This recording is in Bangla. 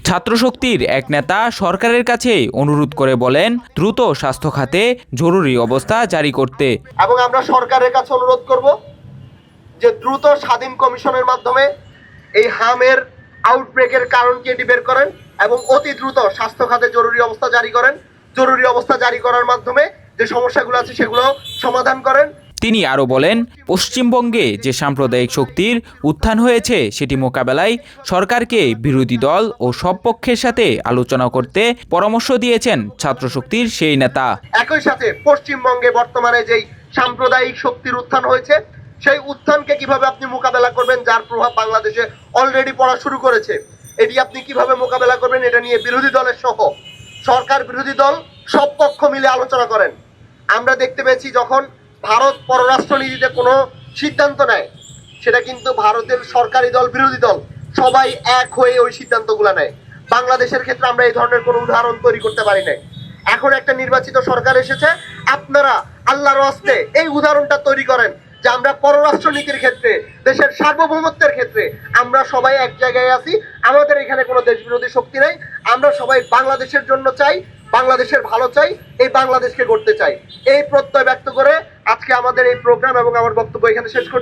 ছাত্রশক্তির এক নেতা সরকারের কাছে অনুরোধ করে বলেন দ্রুত স্বাস্থ্য খাতে জরুরি অবস্থা জারি করতে। এবং আমরা সরকারের কাছে অনুরোধ করব যে দ্রুত স্বাধীন কমিশনের মাধ্যমে এই হামের আউটব্রেকের কারণকে বের করেন এবং অতি দ্রুত স্বাস্থ্য খাতে জরুরি অবস্থা জারি করেন। জরুরি অবস্থা জারি করার মাধ্যমে যে সমস্যাগুলো আছে সেগুলো সমাধান করেন। তিনি আরও বলেন, পশ্চিমবঙ্গে যে সাম্প্রদায়িক শক্তির উত্থান হয়েছে সেটি মোকাবেলায় সরকারকে বিরোধী দল ও সব পক্ষের সাথে আলোচনা করতে পরামর্শ দিয়েছেন ছাত্রশক্তির সেই নেতা। একই সাথে পশ্চিমবঙ্গে বর্তমানে যেই সাম্প্রদায়িক শক্তির উত্থান হয়েছে সেই উত্থানকে কিভাবে আপনি মোকাবেলা করবেন, যার প্রভাব বাংলাদেশে অলরেডি পড়া শুরু করেছে, এটি আপনি কিভাবে মোকাবেলা করবেন, এটা নিয়ে বিরোধী দলের সহ সরকার বিরোধী দল সব পক্ষ মিলে আলোচনা করেন। আমরা দেখতে পেয়েছি যখন ভারত পররাষ্ট্রনীতিতে কোনো সিদ্ধান্ত নেয় সেটা কিন্তু ভারতের সরকারি দল বিরোধী দল সবাই এক হয়ে ওই সিদ্ধান্তগুলো নেয়। বাংলাদেশের ক্ষেত্রে আমরা এই ধরনের কোনো উদাহরণ তৈরি করতে পারি নাই। এখন একটা নির্বাচিত সরকার এসেছে, আপনারা আল্লাহর হস্তে এই উদাহরণটা তৈরি করেন যে আমরা পররাষ্ট্রনীতির ক্ষেত্রে, দেশের সার্বভৌমত্বের ক্ষেত্রে আমরা সবাই এক জায়গায় আছি। আমাদের এখানে কোনো দেশ বিরোধী শক্তি নাই। আমরা সবাই বাংলাদেশের জন্য চাই, বাংলাদেশের ভালো চাই, এই বাংলাদেশকে গড়তে চাই। এই প্রত্যয় ব্যক্ত করে আজকে আমাদের এই প্রোগ্রাম এবং আমার বক্তব্য এখানে শেষ করছি।